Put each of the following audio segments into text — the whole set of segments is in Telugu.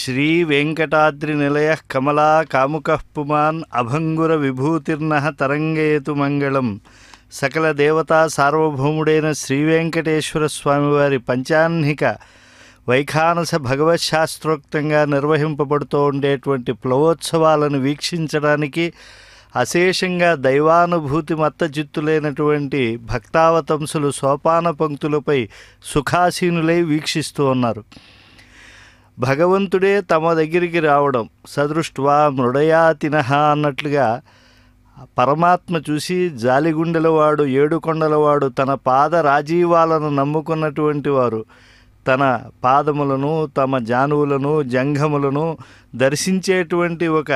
శ్రీ వెంకటాద్రి నిలయ కమలా కాముకః పుమాన్ అభంగుర విభూతిర్నః తరంగయతు మంగళం. సకల దేవతా సార్వభౌముడైన శ్రీ వెంకటేశ్వర స్వామివారి పంచాహ్నిక వైఖానస భగవత్ శాస్త్రోక్తంగా నిర్వహింపబడుతూ ఉండేటువంటి ప్లవోత్సవాలను వీక్షించడానికి అశేషంగా దైవానుభూతి మత్తజిత్తులైనటువంటి భక్తావతంసులు సోపాన పంక్తులపై సుఖాసీనులై వీక్షిస్తూ ఉన్నారు. భగవంతుడే తమ దగ్గరికి రావడం సదృష్ట్వా మృడయాతినః అన్నట్లుగా పరమాత్మ చూసి జాలిగుండెలవాడు ఏడుకొండలవాడు తన పాద రాజీవాలను నమ్ముకున్నటువంటి వారు తన పాదములను తమ జానువులను జంఘములను దర్శించేటువంటి ఒక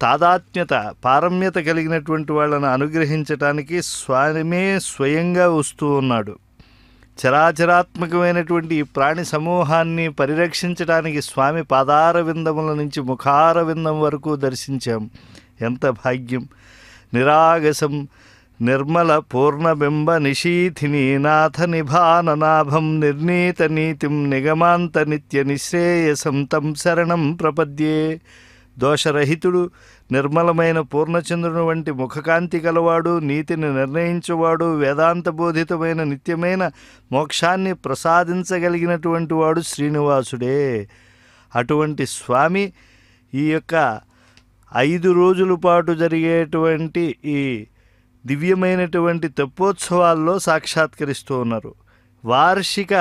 తాదాత్మ్యత పారమ్యత కలిగినటువంటి వాళ్ళను అనుగ్రహించటానికి స్వామిమే స్వయంగా వస్తూ ఉన్నాడు. చరాచరాత్మకమైనటువంటి ఈ ప్రాణి సమూహాన్ని పరిరక్షించడానికి స్వామి పాదార విందముల నుంచి ముఖార విందం వరకు దర్శించాం. ఎంత భాగ్యం! నిరాగసం నిర్మల పూర్ణబింబ నిశీథిని నాథ నిభాననాభం నిర్నీత నీతిం నిగమాంత నిత్య నిశ్రేయసం తం శరణం ప్రపద్యే. దోషరహితుడు నిర్మలమైన పూర్ణచంద్రుని వంటి ముఖకాంతి కలవాడు, నీతిని నిర్ణయించువాడు, వేదాంతబోధితమైన నిత్యమైన మోక్షాన్ని ప్రసాదించగలిగినటువంటి వాడు శ్రీనివాసుడే. అటువంటి స్వామి ఈ యొక్క 5 రోజుల పాటు జరిగేటువంటి ఈ దివ్యమైనటువంటి తెప్పోత్సవాల్లో సాక్షాత్కరిస్తూ ఉన్నారు. వార్షిక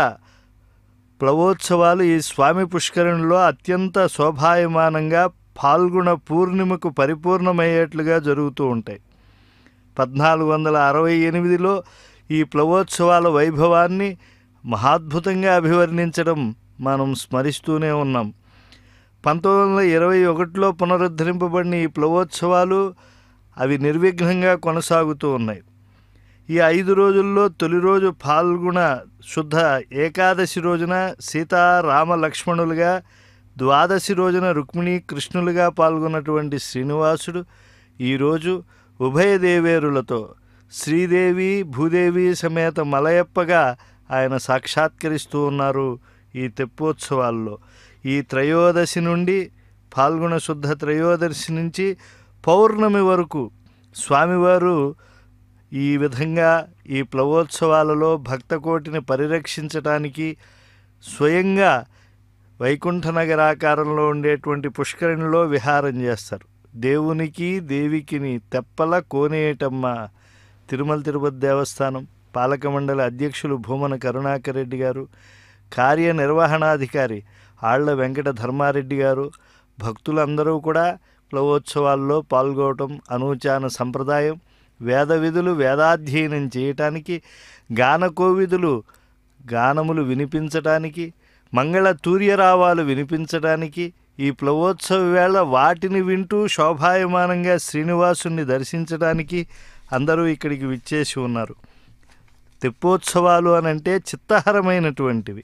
ప్లవోత్సవాలు ఈ స్వామి పుష్కరిణిలో అత్యంత శోభాయమానంగా ఫాల్గుణ పూర్ణిమకు పరిపూర్ణమయ్యేట్లుగా జరుగుతూ ఉంటాయి. 1468లో ఈ ప్లవోత్సవాల వైభవాన్ని మహాద్భుతంగా అభివర్ణించడం మనం స్మరిస్తూనే ఉన్నాం. 1921లో పునరుద్ధరింపబడిన ఈ ప్లవోత్సవాలు అవి నిర్విఘ్నంగా కొనసాగుతూ ఉన్నాయి. ఈ 5 రోజుల్లో తొలి రోజు ఫాల్గుణ శుద్ధ ఏకాదశి రోజున సీతారామ లక్ష్మణులుగా, ద్వాదశి రోజున రుక్మిణీ కృష్ణులుగా పాల్గొన్నటువంటి శ్రీనివాసుడు ఈరోజు ఉభయ దేవేరులతో శ్రీదేవి భూదేవి సమేత మలయప్పగా ఆయన సాక్షాత్కరిస్తూ ఉన్నారు ఈ తెప్పోత్సవాల్లో. ఈ త్రయోదశి నుండి ఫాల్గుణ శుద్ధ త్రయోదశి నుంచి పౌర్ణమి వరకు స్వామివారు ఈ విధంగా ఈ ప్లవోత్సవాలలో భక్తకోటిని పరిరక్షించటానికి స్వయంగా వైకుంఠ నగరాకారంలో ఉండేటువంటి పుష్కరిణిలో విహారం చేస్తారు. దేవునికి దేవికిని తెప్పల కోనేటమ్మ. తిరుమల తిరుపతి దేవస్థానం పాలక మండలి అధ్యక్షులు భూమన కరుణాకర్ రెడ్డి గారు, కార్యనిర్వహణాధికారి ఆళ్ల వెంకట ధర్మారెడ్డి గారు, భక్తులందరూ కూడా ప్లవోత్సవాల్లో పాల్గొనడం అనూచాన సంప్రదాయం. వేద విధులు వేదాధ్యయనం చేయటానికి, గానకోవిదులు గానములు వినిపించటానికి, మంగళ తూర్యరావాలు వినిపించడానికి, ఈ ప్లవోత్సవ వేళ వాటిని వింటూ శోభాయమానంగా శ్రీనివాసుని దర్శించడానికి అందరూ ఇక్కడికి విచ్చేసి ఉన్నారు. తెప్పోత్సవాలు అనంటే చిత్తహరమైనటువంటివి,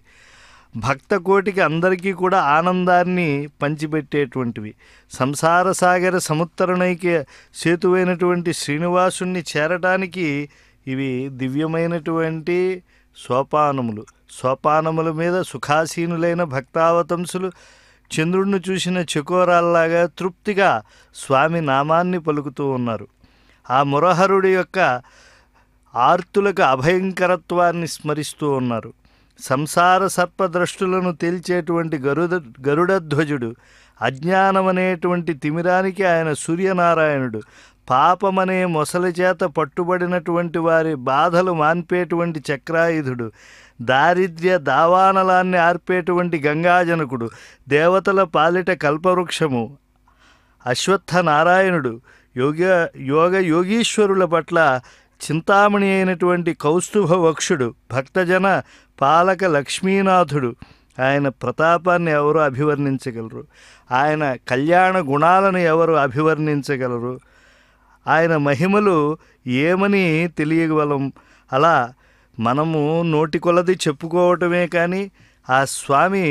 భక్త కోటికి అందరికీ కూడా ఆనందాన్ని పంచిపెట్టేటువంటివి. సంసార సాగర సముత్తరణైక్య సేతువైనటువంటి శ్రీనివాసుణ్ణి చేరటానికి ఇవి దివ్యమైనటువంటి సోపానములు. సోపానముల మీద సుఖాసీనులైన భక్తావతంసులు చంద్రుడిని చూసిన చకోరాల్లాగా తృప్తిగా స్వామి నామాన్ని పలుకుతూ ఉన్నారు. ఆ మురహరుడి యొక్క ఆర్తులకు అభయంకరత్వాన్ని స్మరిస్తూ ఉన్నారు. సంసార సర్పద్రష్టులను తేల్చేటువంటి గరుడధ్వజుడు, అజ్ఞానమనేటువంటి తిమిరానికి ఆయన సూర్యనారాయణుడు, పాపమనే మొసలి చేత పట్టుబడినటువంటి వారి బాధలు మాన్పేటువంటి చక్రాయుధుడు, దారిద్ర్య దావానలాన్ని ఆర్పేటువంటి గంగాజనకుడు, దేవతల పాలిట కల్పవృక్షము అశ్వత్థ నారాయణుడు, యోగీశ్వరుల పట్ల చింతామణి అయినటువంటి కౌస్తుభ వక్షుడు, భక్తజన పాలక లక్ష్మీనాథుడు. ఆయన ప్రతాపాన్ని ఎవరు అభివర్ణించగలరు? ఆయన కళ్యాణ గుణాలను ఎవరు అభివర్ణించగలరు? ఆయన మహిమలు ఏమని తెలియగలం? అలా మనము నోటి కొలది చెప్పుకోవటమే కానీ ఆ స్వామి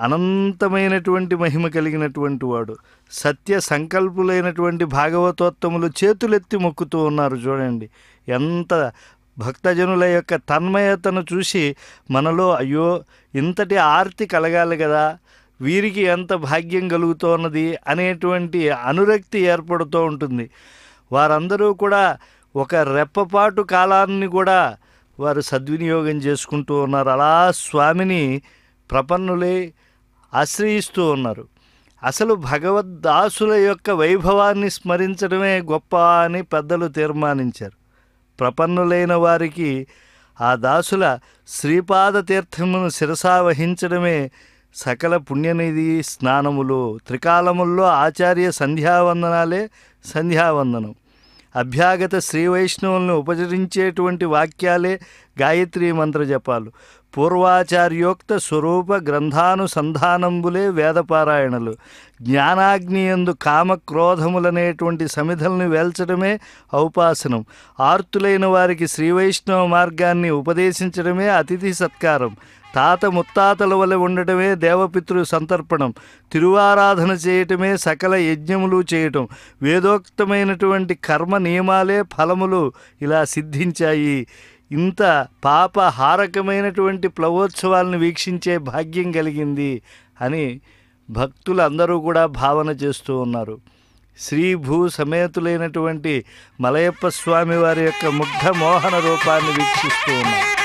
అనంతమైనటువంటి మహిమ కలిగినటువంటి వాడు. సత్య సంకల్పులైనటువంటి భాగవతోత్తములు చేతులెత్తి మొక్కుతూ ఉన్నారు. చూడండి ఎంత భక్తజనుల యొక్క తన్మయతను చూసి మనలో అయ్యో ఇంతటి ఆర్తి కలగాలి కదా, వీరికి ఎంత భాగ్యం కలుగుతోన్నది అనేటువంటి అనురక్తి ఏర్పడుతూ ఉంటుంది. వారందరూ కూడా ఒక రెప్పపాటు కాలాన్ని కూడా వారు సద్వినియోగం చేసుకుంటూ ఉన్నారు. అలా స్వామిని ప్రపన్నులై ఆశ్రయిస్తూ ఉన్నారు. అసలు భగవద్దాసుల యొక్క వైభవాన్ని స్మరించడమే గొప్ప అని పెద్దలు తీర్మానించారు. ప్రపన్నులైన వారికి ఆ దాసుల శ్రీపాద తీర్థమును శిరసా వహించడమే సకల పుణ్యనిధి స్నానములు. త్రికాలముల్లో ఆచార్య సంధ్యావందనాలే సంధ్యావందనం. అభ్యాగత శ్రీ వైష్ణవులను ఉపచరించేటువంటి వాక్యాలే గాయత్రీ మంత్ర జపాలు. పూర్వాచార్యోక్త స్వరూప గ్రంథానుసంధానంబులే వేదపారాయణలు. జ్ఞానాగ్నియందు కామక్రోధములనేటువంటి సమిధల్ని వేల్చడమే ఔపాసనం. ఆర్తులైన వారికి శ్రీవైష్ణవ మార్గాన్ని ఉపదేశించడమే అతిథి సత్కారం. తాత ముత్తాతల వలె ఉండటమే దేవపితృ సంతర్పణం. తిరువారాధన చేయటమే సకల యజ్ఞములు చేయటం. వేదోక్తమైనటువంటి కర్మ నియమాలే ఫలములు ఇలా సిద్ధించాయి. ఇంత పాపహారకమైనటువంటి ప్లవోత్సవాలను వీక్షించే భాగ్యం కలిగింది అని భక్తులందరూ కూడా భావన చేస్తూ ఉన్నారు. శ్రీభూ సమేతులైనటువంటి మలయప్ప స్వామి వారి యొక్క ముగ్ధ మోహన రూపాన్ని వీక్షిస్తూ ఉన్నారు.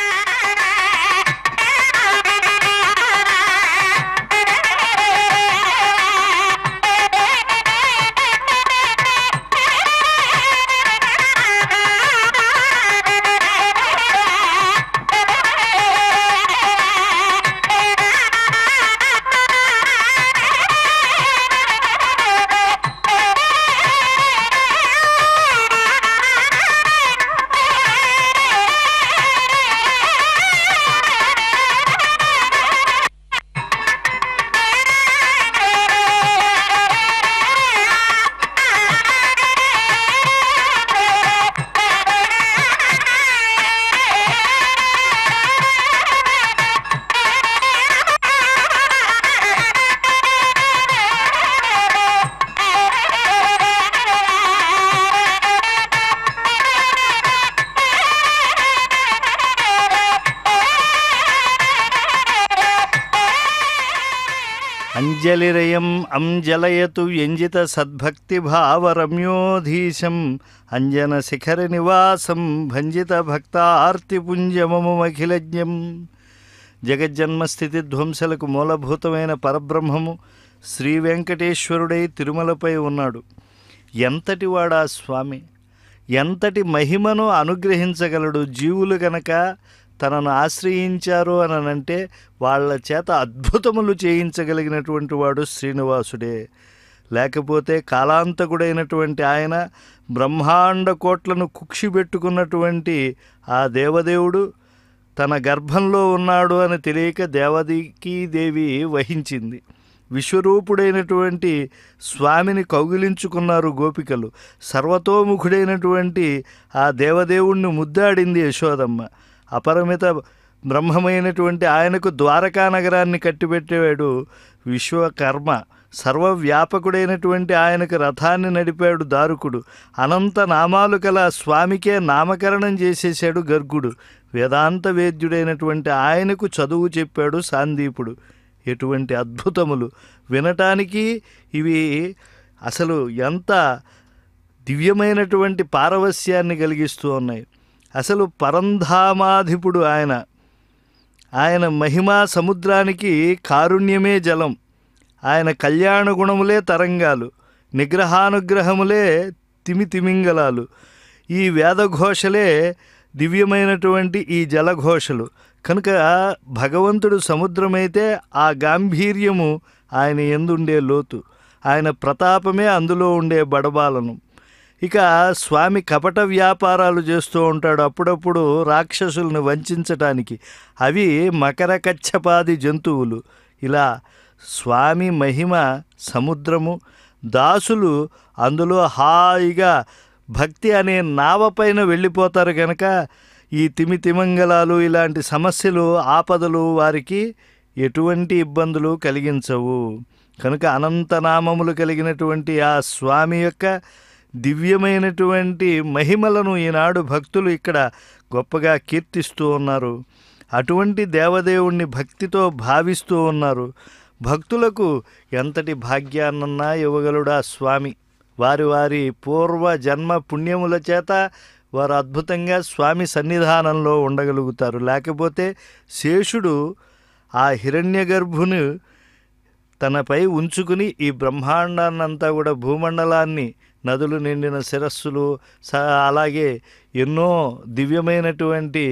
అంజలిరయం అంజలయతు వ్యంజిత సద్భక్తిభావరమ్యోధీశం అంజన శిఖర నివాసం భంజిత భక్తార్తిపుంజమముమఖిలజ్ఞం. జగజ్జన్మస్థితి ధ్వంసలకు మూలభూతమైన పరబ్రహ్మము శ్రీ వెంకటేశ్వరుడై తిరుమలపై ఉన్నాడు. ఎంతటి వాడా స్వామి, ఎంతటి మహిమను అనుగ్రహించగలడు. జీవులు గనక తనను ఆశ్రయించారు అని అంటే వాళ్ళ చేత అద్భుతములు చేయించగలిగినటువంటి వాడు శ్రీనివాసుడే. లేకపోతే కాలాంతకుడైనటువంటి ఆయన బ్రహ్మాండ కోట్లను కుక్షిపెట్టుకున్నటువంటి ఆ దేవదేవుడు తన గర్భంలో ఉన్నాడు అని తెలియక దేవకీదేవి వహించింది. విశ్వరూపుడైనటువంటి స్వామిని కౌగిలించుకున్నారు గోపికలు. సర్వతోముఖుడైనటువంటి ఆ దేవదేవుణ్ణి ముద్దాడింది యశోదమ్మ. అపరిమిత బ్రహ్మమైనటువంటి ఆయనకు ద్వారకా నగరాన్ని కట్టిపెట్టేవాడు విశ్వకర్మ. సర్వవ్యాపకుడైనటువంటి ఆయనకు రథాన్ని నడిపాడు దారుకుడు. అనంత నామాలు కల స్వామికే నామకరణం చేసేశాడు గర్గుడు. వేదాంత వేద్యుడైనటువంటి ఆయనకు చదువు చెప్పాడు సాందీపుడు. ఎటువంటి అద్భుతములు వినటానికి ఇవి అసలు ఎంత దివ్యమైనటువంటి పారవస్యాన్ని కలిగిస్తూ ఉన్నాయి. అసలు పరంధామాధిపుడు ఆయన మహిమా సముద్రానికి కారుణ్యమే జలం. ఆయన కళ్యాణ గుణములే తరంగాలు, నిగ్రహానుగ్రహములే తిమితిమింగలాలు. ఈ వేదఘోషలే దివ్యమైనటువంటి ఈ జలఘోషలు. కనుక భగవంతుడు సముద్రమైతే ఆ గాంభీర్యము ఆయన యందుండే లోతు, ఆయన ప్రతాపమే అందులో ఉండే బడబాలను. ఇక స్వామి కపట వ్యాపారాలు చేస్తూ ఉంటాడు అప్పుడప్పుడు రాక్షసులను వంచటానికి. అవి మకర కచ్చపాది జంతువులు. ఇలా స్వామి మహిమ సముద్రము, దాసులు అందులో హాయిగా భక్తి అనే నావపైన వెళ్ళిపోతారు కనుక ఈ తిమితిమంగళాలు ఇలాంటి సమస్యలు ఆపదలు వారికి ఎటువంటి ఇబ్బందులు కలిగించవు. కనుక అనంతనామములు కలిగినటువంటి ఆ స్వామి యొక్క దివ్యమైనటువంటి మహిమలను ఈనాడు భక్తులు ఇక్కడ గొప్పగా కీర్తిస్తూ ఉన్నారు. అటువంటి దేవదేవుణ్ణి భక్తితో భావిస్తూ ఉన్నారు. భక్తులకు ఎంతటి భాగ్యాన్నన్నా ఇవ్వగలుడా స్వామి. వారి వారి పూర్వ జన్మ పుణ్యముల చేత వారు అద్భుతంగా స్వామి సన్నిధానంలో ఉండగలుగుతారు. లేకపోతే శేషుడు ఆ హిరణ్యగర్భుని తనపై ఉంచుకుని ఈ బ్రహ్మాండాన్నంతా కూడా, భూమండలాన్ని, నదులు నిండిన శిరస్సులు, అలాగే ఎన్నో దివ్యమైనటువంటి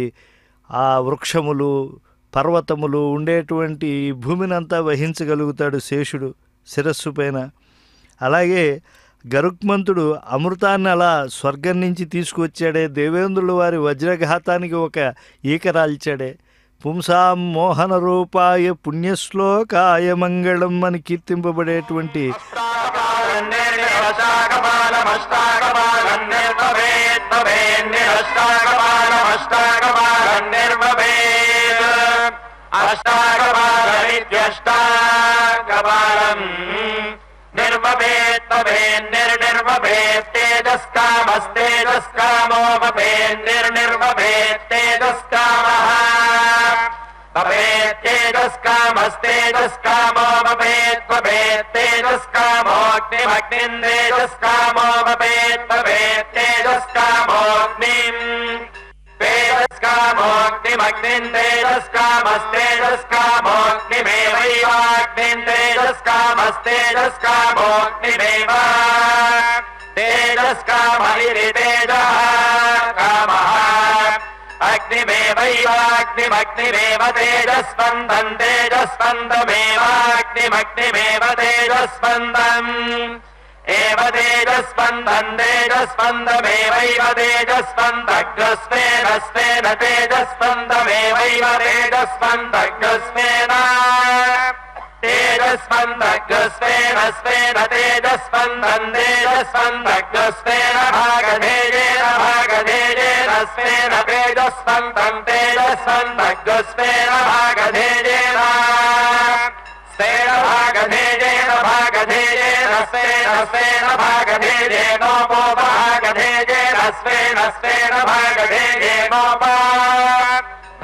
ఆ వృక్షములు, పర్వతములు ఉండేటువంటి ఈ భూమినంతా వహించగలుగుతాడు శేషుడు శిరస్సు పైన. అలాగే గరుక్మంతుడు అమృతాన్ని అలా స్వర్గం నుంచి తీసుకువచ్చాడే, దేవేంద్రుల వారి వజ్రఘాతానికి ఒక ఈక రాల్చాడే. పుంసాం మోహన రూపాయ పుణ్యశ్లోకాయ మంగళం అని కీర్తింపబడేటువంటి నిర్మభేత్ భవేన్ నిర్నిర్మభేత్ తేజస్కామస్తేజస్కామో భవేన్ నిర్నిర్మభేత్ తేజస్కామః భవేత్ తేజస్కామస్తేజస్కామో భవేత్ భవేత్ తేజస్కామోऽగ్నిమగ్నిం తేజస్కామో భవేత్ భవేత్ తేజస్కామోऽగ్నిం తేజస్కామోऽగ్నిమగ్నిం తేజస్కామస్తేజస్కామోऽగ్నిమేవైవాగ్నిం తేజస్కామస్తేజస్కామోऽగ్నిమేవ తేజస్కామహిరితేజः కామः అగ్నిమేవైవాగ్నిమగ్నిమేవ తేజస్పందం తేజస్పందమేవాగ్నిమగ్నిమేవ తేజస్పందం ఏవ తేజస్పందం తేజస్పందమేవైవ తేజస్పందగ్రస్వేన స్వేన తేజస్పందమేవైవ తేజస్పందగ్రస్వేన తేజస్పందగ్రస్వేన స్వేన తేజస్పందం తేజస్పందగ్రస్వేన భాగధేయేన భాగధేయేన స్వేన తేజస్పందం తేజస్పందగ్రస్వేన భాగధేయేన స్వేన భాగధేయేన భాగధేయేన స్వేన స్వేన భాగధేయేనోపో భాగధేయేన స్వేన స్వేన భాగధేయేనోపో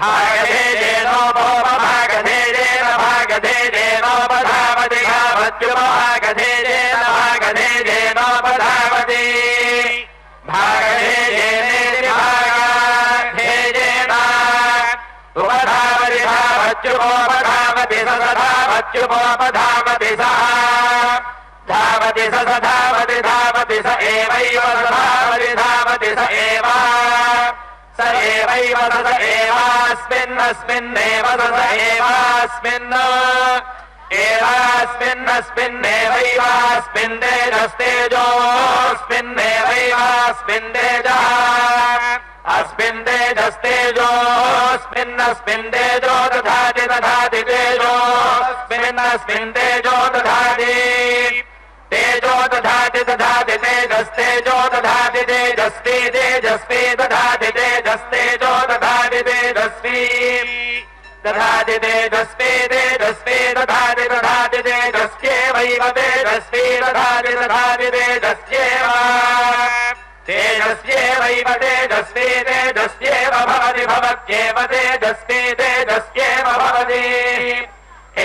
భాగధేయేనోపో భాగధేయేన భాగధేయేనోపధావతి భావత్యుపభాగధేయేన భాగధేయేనోపధావతి భాగధేయేనేతి భాగధేయేన ఉపధావతి ధావత్యుపోపధావతి సధావత్యుపోపధావతి సహ ధావతి సధావతి ధావతి స ఏవైవ సధావతి ధావతి స ఏవ స ఏవైవ స ఏవాస్మిన్నస్మిన్నేవ స ఏవాస్మిన్ ఏవాస్మిన్నస్మిన్నేవైవాస్మిన్ తేజస్తేజోస్మిన్నేవైవాస్మిన్ తేజః అస్మిన్ తేజస్తేజోస్మిన్నస్మిన్ తేజో దధాతి దధాతి తేజోస్మిన్నస్మిన్ తేజో దధాతి తేజో దధాతి దధాతి తేజస్తేజో దధాతి తేజస్వి తేజస్వి దధాతి తేజస్తేజో దధాతి తేజస్వి దధాతి తేజస్వి తేజస్వి దధాతి దధాతి తేజస్యేవైవ తేజస్వి దధాతి దధాతి తేజస్యేవ తేజస్యేవైవ తేజస్వి తేజస్యేవ భవతి భవత్యేవ తేజస్వి తేజస్యేవ భవతి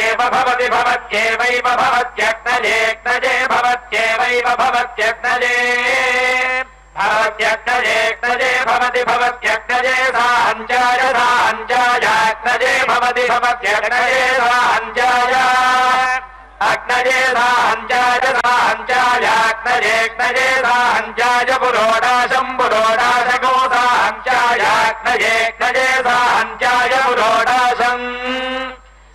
ఏవ భవతి భవత్యేవైవ భవత్యగ్నజేగ్నజే భవత్యేవైవ భవత్యగ్నజే భవత్యగ్నజేగ్నజే భవతి భవత్యగ్నజే సాహంజాయ సాహంజాయాగ్నజే భవతి భవత్యగ్నజే సాహంజాయ అగ్నజే సాహంజాయ సాహంజాయాగ్నజేగ్నజే సాహంజాయ పురోడాశం పురోడాశగో సాహంజాయాగ్నజేగ్నజే సాహంజాయ పురోడాశం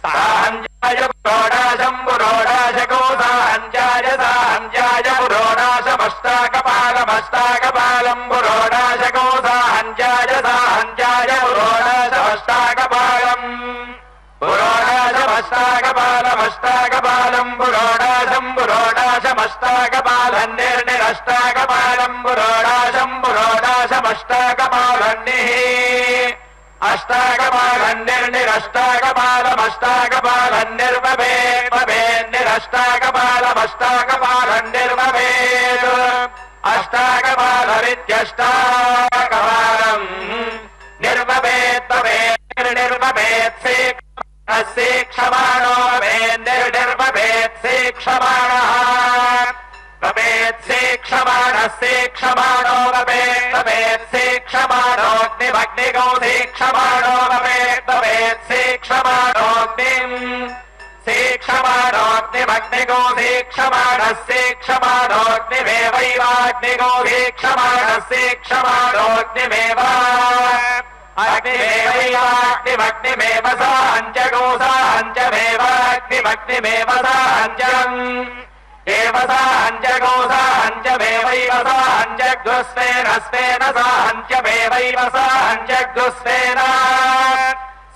సాహంజాయ పురోడాశం పురోడాశగో సాహంజాయ సాహంజాయ పురోడాశమష్టాకపాలమష్టాకపాలం పురోడాశగో సాహంజాయ సాహంజాయ పురోడాశమష్టాకపాలం పురోడాశమష్టాకపాలమష్టాకపాలం పురోడాశం పురోడాశమష్టాకపాలం నిర్నిరష్టాకపాలం పురోడాశం పురోడాశమష్టాకపాలన్నిః అష్టాకపాలం నిర్నిరష్టాకపాలమష్టాకపాలం నిర్మభేత్ భవేన్ నిరష్టాకపాలమష్టాకపాలం నిర్మభేత్ అష్టాకపాలమిత్యష్టాకపాలం నిర్మభేత్ భవేన్ నిర్నిర్మభేత్ సేక్షమాణో భవేన్ నిర్నిర్మభేత్ तपेत्सेक्षमाणो वपेत् तपेत्सेक्षमाणोऽग्निमग्निगौ सेक्षमाणो वपेत् तपेत्सेक्षमाणोऽग्निम् सेक्षमाणोऽग्निमग्निगौ सेक्षमाणस्सेक्षमाणोऽग्निमेवैवाग्निगौ सेक्षमाणस्सेक्षमाणोऽग्निमेव अग्निमेवैवाग्निमग्निमेव साहञ्चगौ साहञ्चमेवाग्निमग्निमेव साहञ्चम् एव साहञ्चगौ साहञ्चमेवैव साहञ्चग्स्वेन स्वेन साहञ्चमेवैव साहञ्चग्स्वेन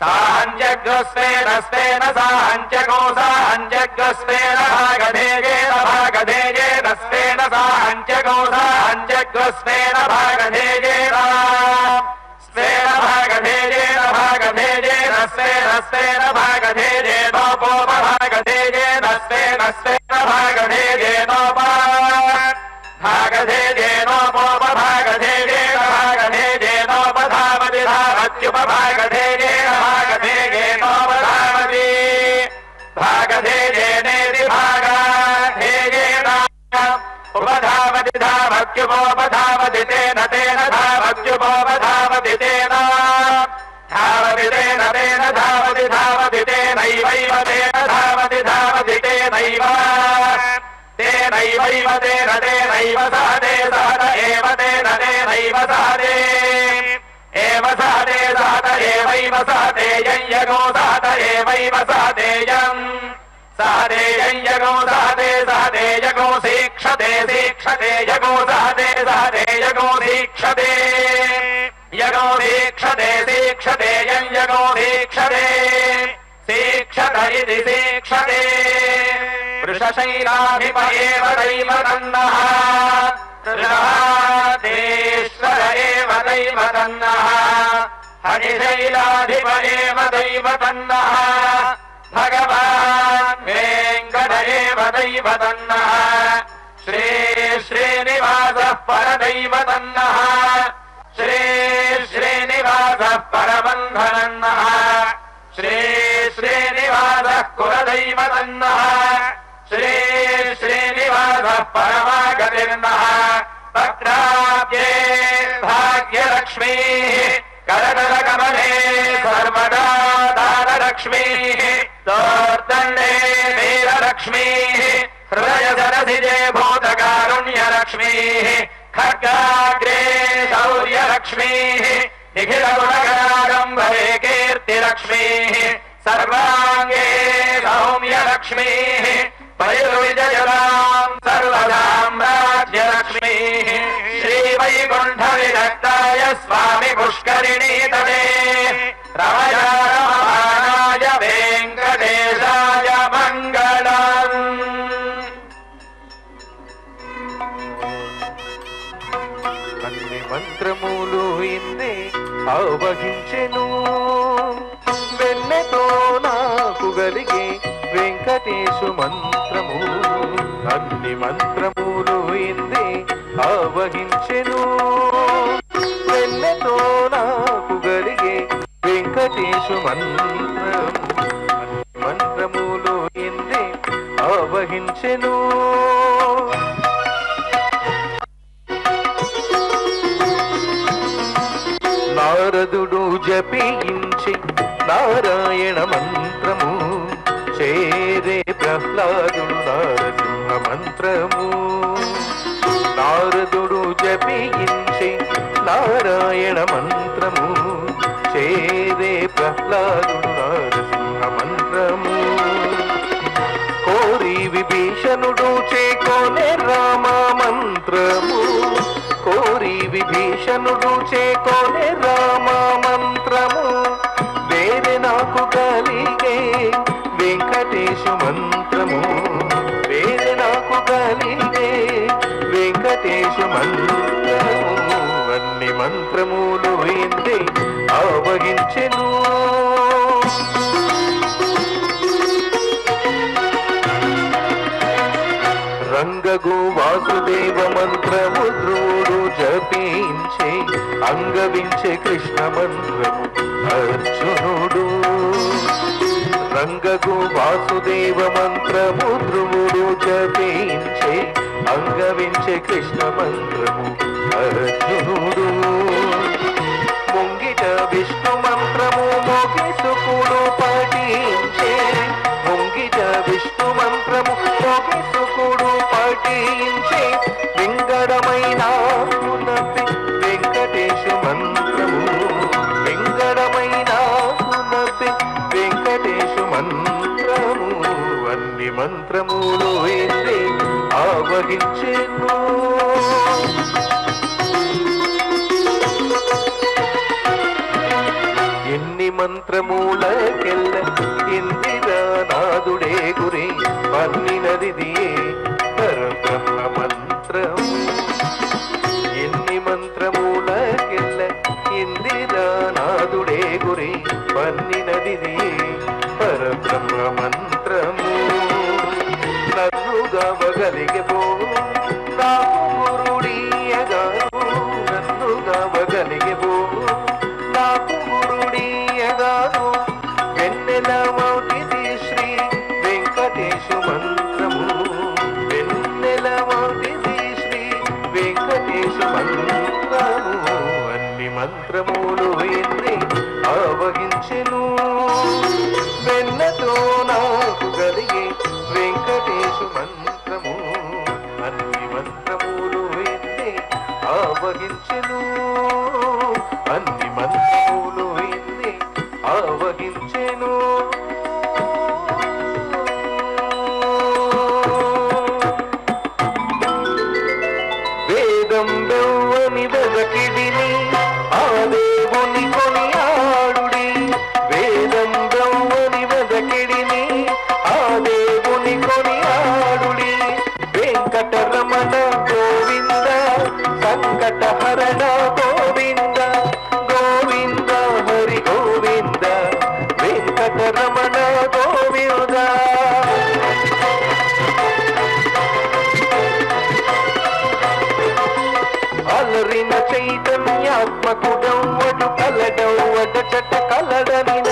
साहञ्चग्स्वेन स्वेन साहञ्चगौ साहञ्चग्स्वेन भागधेयेन भागधेयेन स्वेन साहञ्चगौ साहञ्चग्स्वेन भागधेयेन स्वेन भागधेयेन भागधेयेन स्वेन स्वेन भागधेयेनोपभागधेयेन स्वेन स्वेन भागधेयेनोपभागधेयेनोपभागधेयेन भागधेयेनोपधावति धावत्युपभागधेयेन भागधेयेनोपधावति भागधेयेनेति भागधेयेन उपधावति धावत्युपोपधावति तेन तेन धावत्युपोपधावति तेन धावति तेन तेन धावति धावति तेनैवैव तेन धावति धावति तेनैव तेनैवैव तेन तेनैव सहते सहत एव तेन तेनैव सहते एव सहते सहत एवैव सहतेयं यगो सहत एवैव सहतेयम् सहतेयं यगो सहते सहते यगो सीक्षते सीक्षते यगो सहते सहते यगो सीक्षते यगो सीक्षते सीक्षते यं यगो सीक्षते सीक्षत इति सीक्षते वृषशैलाधिप एव दैवतन्नः वृषहादेश्वर एव दैवतन्नः हरिशैलाधिप एव दैवतन्नः भगवान् वेङ्कट एव दैवतन्नः श्री श्रीनिवासः परदैवतन्नः श्री श्रीनिवासः परबन्धनन्नः श्री श्रीनिवासः कुलदैवतन्नः श्री श्रीनिवासः परमागतिर्नः वक्त्राब्जे भाग्यलक्ष्मीः करतलकमले सर्वदा दानलक्ष्मीः दोर्दण्डे वीरलक्ष्मीः हृदयसरसिजे भूतकारुण्यलक्ष्मीः खड्गाग्रे शौर्यलक्ष्मीः निखिलगुणगणाडम्बरे कीर्तिलक्ष्मीः सर्वाङ्गे सौम्यलक्ष्मीः परिर्विजयदाम् सर्वसाम्राज्यलक्ष्मीः श्रीवैकुण्ठविरक्ताय स्वामि पुष्करिणी तटे रमया रममानाय वेङ्कटेशाय मङ्गलम्। అన్ని మంత్రములు ఇందే ఆవహించెను వెన్నెతో నాకు గలిగే వెంకటేశు మంత్రము అన్ని మంత్రములు ఇందే ఆవహించెను వెన్నెతో నాకు గలిగే వెంకటేశు మంత్రం అన్ని మంత్రములు ఇందే ఆవహించెను నారదుడు జపించి నారాయణ మంత్రము చేరే ప్రహ్లాదుడు నారసింహ మంత్రము నారదుడు జపించి నారాయణ మంత్రము చేరే ప్రహ్లాదుడు నారసింహ మంత్రము కోరి విభీషణుడు చేకొనే రామ మంత్రము కోరి విభీషణుడు చేకొనే రామ మంత్రము వేరే నాకు కలిగే వెంకటేశు మంత్రము వేరే నాకు కలిగే వెంకటేశు మంత్రము అన్ని మంత్రములు ఇందే ఆవహించెను రంగగు వాసుదేవ మంత్రము ధ్రువుడు జపించే అంగవించే కృష్ణ మంత్రము అర్జునుడు రంగగు వాసుదేవ మంత్రము ధ్రువుడు జపించే అంగవించే కృష్ణ మంత్రము అర్జునుడు. ముంగిట విష్ణు మంత్రము మోగిసుకుడు పఠించే, ముంగిట విష్ణు మంత్రము మోగిసుకుడు పఠించే, వెంకటమైన వెంకటేశు మంత్రము, వెంకటమైన వెంకటేశు మంత్రము, అన్ని మంత్రములు ఏంది ఆవహించెను. ఎన్ని మంత్రములకెల్ల ఇందిరానాథుడే గురి పన్నినదిదియే పరబ్రహ్మ మంత్రము. ఎన్ని మంత్రములకెల్ల ఇందిరానాథుడే గురి పన్నినదిదియే పరబ్రహ్మ మంత్రము. నన్ను గవగలిగబో నాకు గురుడీయగాను, నన్ను గవగలిగబో నాకు గురుడీయగాను, వెన్నెల మౌటిది శ్రీ వెంకటేశు మంత్రము, వెన్నెల మౌటిది శ్రీ వెంకటేశు మంత్రము, అన్ని మంత్రములు ఎన్ని ఆవహించెను. వెన్నతో నాకు కలిగే వెంకటేశు మంత్రము, అన్ని మంత్రములు ఎన్ని ఆవహించెను, అన్ని మంత్రములు ఎన్ని ఆవహించెను. వేదం బెవ్వని వెదకిడిని ఆ దేవుని కొనియాడుడి, వేదం బెవ్వని వెదకిడిని ఆ దేవుని కొనియాడుడి. వెంకటరమణ గోవింద సంకటహరణ గోవింద, గోవింద హరి గోవింద వెంకటరమణ గోవింద. అలరిన చైతన్యాత్మకుడవ్వడు కలడవ్వడ చట కలడనిన,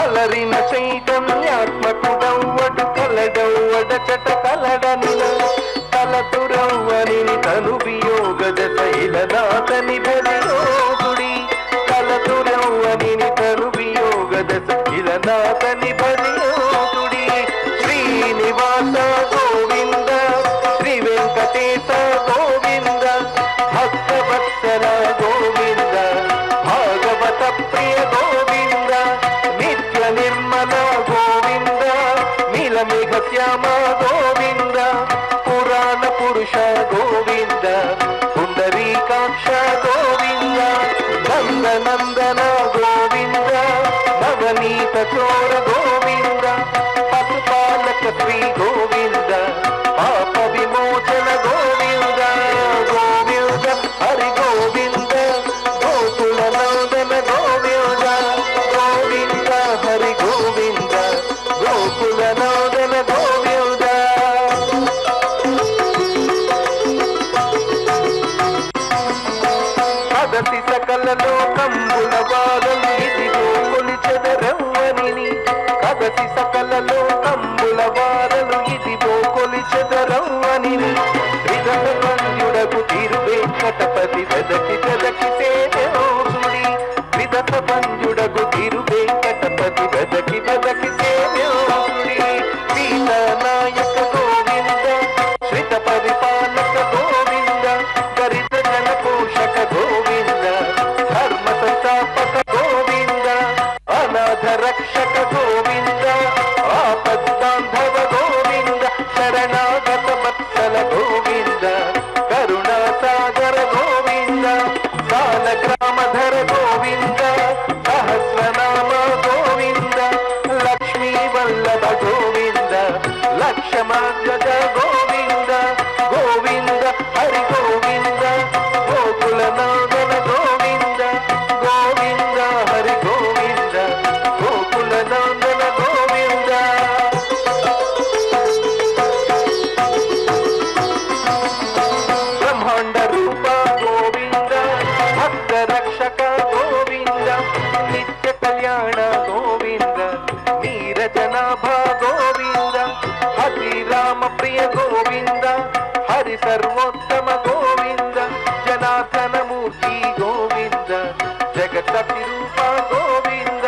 అలరిన చైతన్యాత్మకుడవ్వడు కలడవ్వడ చట కలడనిన, కలతురవ్వని తను వియోగద శైలనాథని భజయోగుడి, కలతురవ్వని తను వియోగద శైలనాథని భజయోగుడి. శ్రీనివాస గోవింద శ్రీ వెంకటేశ గోవింద, భక్తవత్సల గోవింద భాగవత ప్రియ గోవింద, నిత్య నిర్మల గోవింద నీలమేఘ శ్యామ గోవింద, పురాణ పురుష గోవింద పుండరీకాక్ష గోవింద, నందనందన గోవింద నవనీత చోర గోవింద, పశుపాలక శ్రీ గోవింద పాప విమోచన గోవింద, గోవింద హరి గోవింద గోకుల నందన గోవింద, గోవింద హరి గోవింద గోకుల నందన గోవింద. అదతి సకల లోకంబుల వారలు ఇదిగో కొలిచెదరవ్వనిని, కదసి సకల లోకంబుల వారలు ఇదిగో కొలిచెదరవ్వనిని, విదసవంజుడకు తిరు వెంకటపతి వెదకి వెదకి సేవ్యోసుడి, విదసవంజుడకు తిరు వెంకటపతి వెదకి వెదకి సేవ్యోసుడి. సీతానాయక గోవింద శ్రిత పరిపాలక గోవింద, గరిత జన పోషక గోవింద, ధర్మ సంస్థాపక గోవింద, అనాథ రక్షక గోవింద, ఆపద్బాంధవ గోవింద, శరణాగత వత్సల గోవింద, కరుణాసాగర గోవింద, సాలగ్రామధర గోవింద, సహస్రనామ గోవింద, లక్ష్మీ వల్లభ గోవింద, లక్ష్మణ్యజ గోవింద, గోవింద హరి గోవింద గోకుల నందన గోవింద, గోవింద హరి గోవింద గోకుల నందన గోవింద. బ్రహ్మాండ రూప గోవింద, భక్త రక్షక గోవింద, నిత్య కళ్యాణ గోవింద, నీరజనాభ గోవింద, హరి రామ ప్రియ సర్వోత్తమ గోవింద జనార్దనమూర్తి గోవింద జగత్పతి రూప గోవింద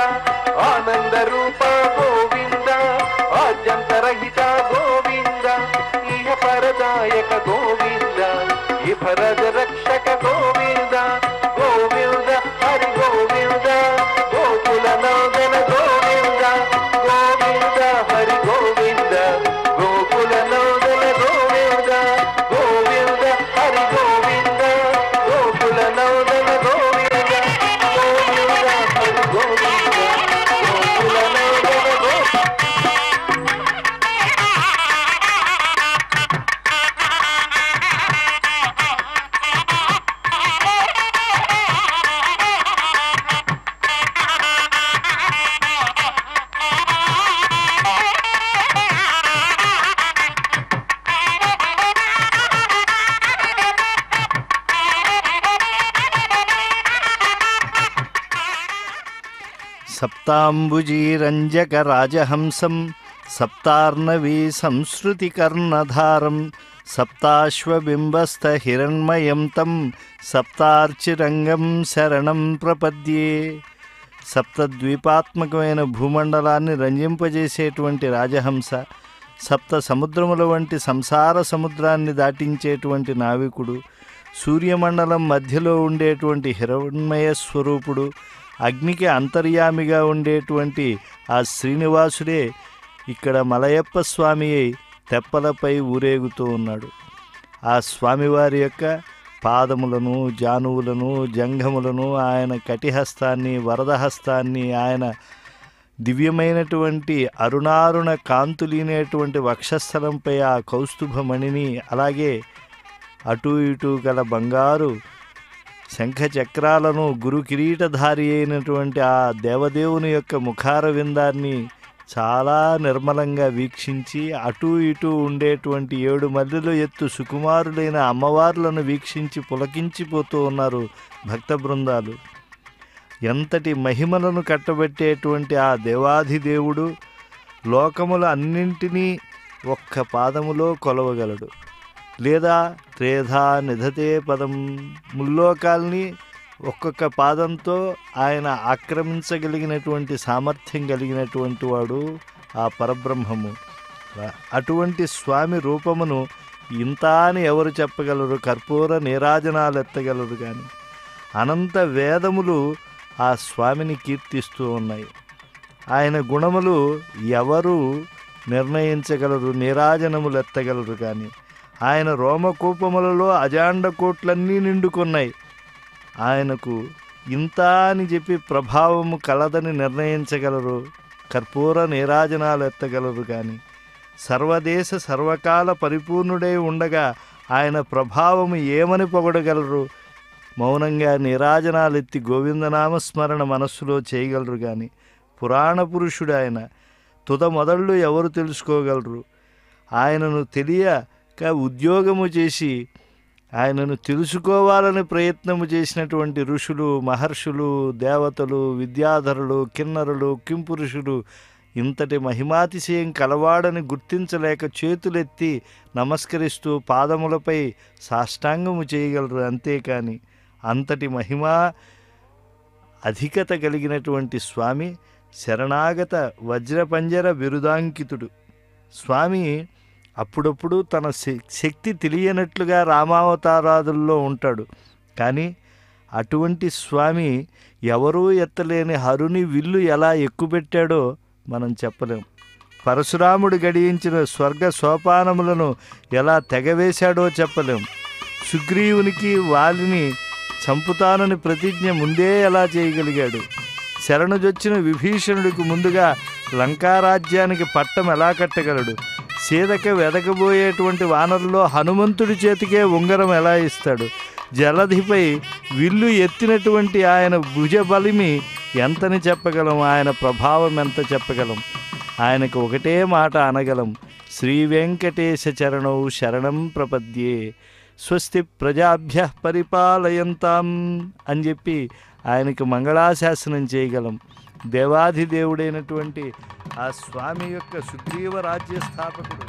ఆనంద రూప గోవింద ఆద్యంతరహిత గోవింద ఇహ పరదాయక గోవింద ఇహరజ రక్షక గోవింద గోవింద హరి గోవింద గోకుల నందన గోవింద గోవింద హరి గోవింద గోకుల నందన గోవింద గోవింద హరి గోవింద గోకుల నందన గోవింద గోవింద హరి గోవింద గోకుల నందన గోవింద. సప్తాంబుజీరంజక రాజహంసం సప్తార్ణవీ సంశ్రుతికర్ణధారం సప్తాశ్వబింబస్థ హిరణ్మయం తం సప్తార్చిరంగం శరణం ప్రపద్యే. సప్తద్వీపాత్మకమైన భూమండలాన్ని రంజింపజేసేటువంటి రాజహంస, సప్త సముద్రముల వంటి సంసార సముద్రాన్ని దాటించేటువంటి నావికుడు, సూర్యమండలం మధ్యలో ఉండేటువంటి హిరణ్మయ స్వరూపుడు, అగ్నికి అంతర్యామిగా ఉండేటువంటి ఆ శ్రీనివాసుడే ఇక్కడ మలయప్ప స్వామి తెప్పలపై ఊరేగుతూ ఉన్నాడు. ఆ స్వామివారి యొక్క పాదములను, జానువులను, జంఘములను, ఆయన కటిహస్తాన్ని, వరదహస్తాన్ని, ఆయన దివ్యమైనటువంటి అరుణారుణ కాంతులీనేటువంటి వక్షస్థలంపై ఆ కౌస్తుభమణిని, అలాగే అటు ఇటు గల బంగారు శంఖ చక్రాలను, గురు కిరీటధారి అయినటువంటి ఆ దేవదేవుని యొక్క ముఖార విందాన్ని చాలా నిర్మలంగా వీక్షించి, అటు ఇటు ఉండేటువంటి 7 మల్లెల ఎత్తు సుకుమారులైన అమ్మవార్లను వీక్షించి పులకించిపోతూ ఉన్నారు భక్త బృందాలు. ఎంతటి మహిమలను కట్టబెట్టేటువంటి ఆ దేవాధిదేవుడు లోకముల అన్నింటినీ ఒక్క పాదములో కొలవగలడు. లేదా త్రేధా నిధతే పదం, ముల్లోకాల్ని ఒక్కొక్క పాదంతో ఆయన ఆక్రమించగలిగినటువంటి సామర్థ్యం కలిగినటువంటి వాడు ఆ పరబ్రహ్మము. అటువంటి స్వామి రూపమును ఇంత అని ఎవరు చెప్పగలరు? కర్పూర నీరాజనాలు ఎత్తగలరు. కానీ అనంత వేదములు ఆ స్వామిని కీర్తిస్తూ ఉన్నాయి. ఆయన గుణములు ఎవరు నిర్ణయించగలరు? నీరాజనములు ఎత్తగలరు. కానీ ఆయన రోమకూపములలో అజాండ కోట్లన్నీ నిండుకున్నాయి. ఆయనకు ఇంత అని చెప్పి ప్రభావము కలదని నిర్ణయించగలరు, కర్పూర నీరాజనాలు ఎత్తగలరు. కానీ సర్వదేశ సర్వకాల పరిపూర్ణుడై ఉండగా ఆయన ప్రభావము ఏమని పొగడగలరు? మౌనంగా నీరాజనాలు ఎత్తి గోవిందనామస్మరణ మనస్సులో చేయగలరు. కానీ పురాణ పురుషుడు ఆయన. తుద మొదళ్ళు ఎవరు తెలుసుకోగలరు? ఆయనను తెలియక ఉద్యోగము చేసి ఆయనను తెలుసుకోవాలని ప్రయత్నము చేసినటువంటి ఋషులు, మహర్షులు, దేవతలు, విద్యాధరులు, కిన్నరులు, కింపురుషులు ఇంతటి మహిమాతిశయం కలవాడని గుర్తించలేక చేతులెత్తి నమస్కరిస్తూ పాదములపై సాష్టాంగము చేయగలరు. అంతేకాని అంతటి మహిమా అధికత కలిగినటువంటి స్వామి శరణాగత వజ్రపంజర బిరుదాంకితుడు. స్వామి అప్పుడప్పుడు తన శక్తి తెలియనట్లుగా రామావతారాదుల్లో ఉంటాడు. కానీ అటువంటి స్వామి ఎవరూ ఎత్తలేని హరుని విల్లు ఎలా ఎక్కుపెట్టాడో మనం చెప్పలేం. పరశురాముడు గడియించిన స్వర్గ సోపానములను ఎలా తెగవేశాడో చెప్పలేం. సుగ్రీవునికి వాలిని చంపుతానని ప్రతిజ్ఞ ముందే ఎలా చేయగలిగాడు? శరణుజొచ్చిన విభీషణుడికి ముందుగా లంకారాజ్యానికి పట్టం ఎలా కట్టగలడు? సీతకి వెదకబోయేటువంటి వానరులో హనుమంతుడి చేతికే ఉంగరం ఎలా ఇస్తాడు? జలధిపై విల్లు ఎత్తినటువంటి ఆయన భుజబలిమి ఎంతని చెప్పగలం? ఆయన ప్రభావం ఎంత చెప్పగలం? ఆయనకు ఒకటే మాట అనగలం, శ్రీ వెంకటేశ చరణౌ శరణం ప్రపద్యే, స్వస్తి ప్రజాభ్య పరిపాలయంతాం అని చెప్పి ఆయనకు మంగళాశాసనం చేయగలం. దేవాధిదేవుడైనటువంటి ఆ స్వామి యొక్క సుగ్రీవ రాజ్య స్థాపకుడు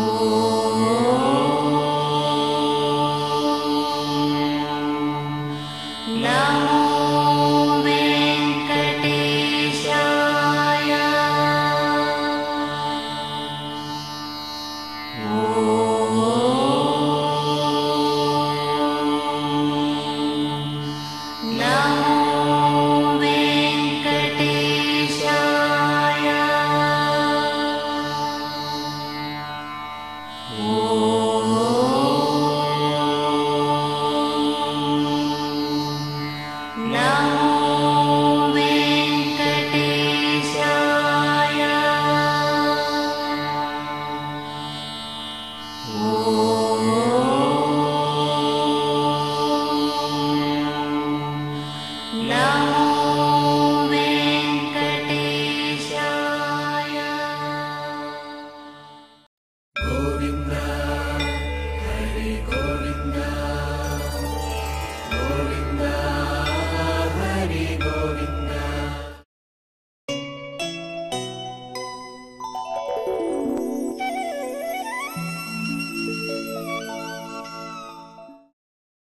Oh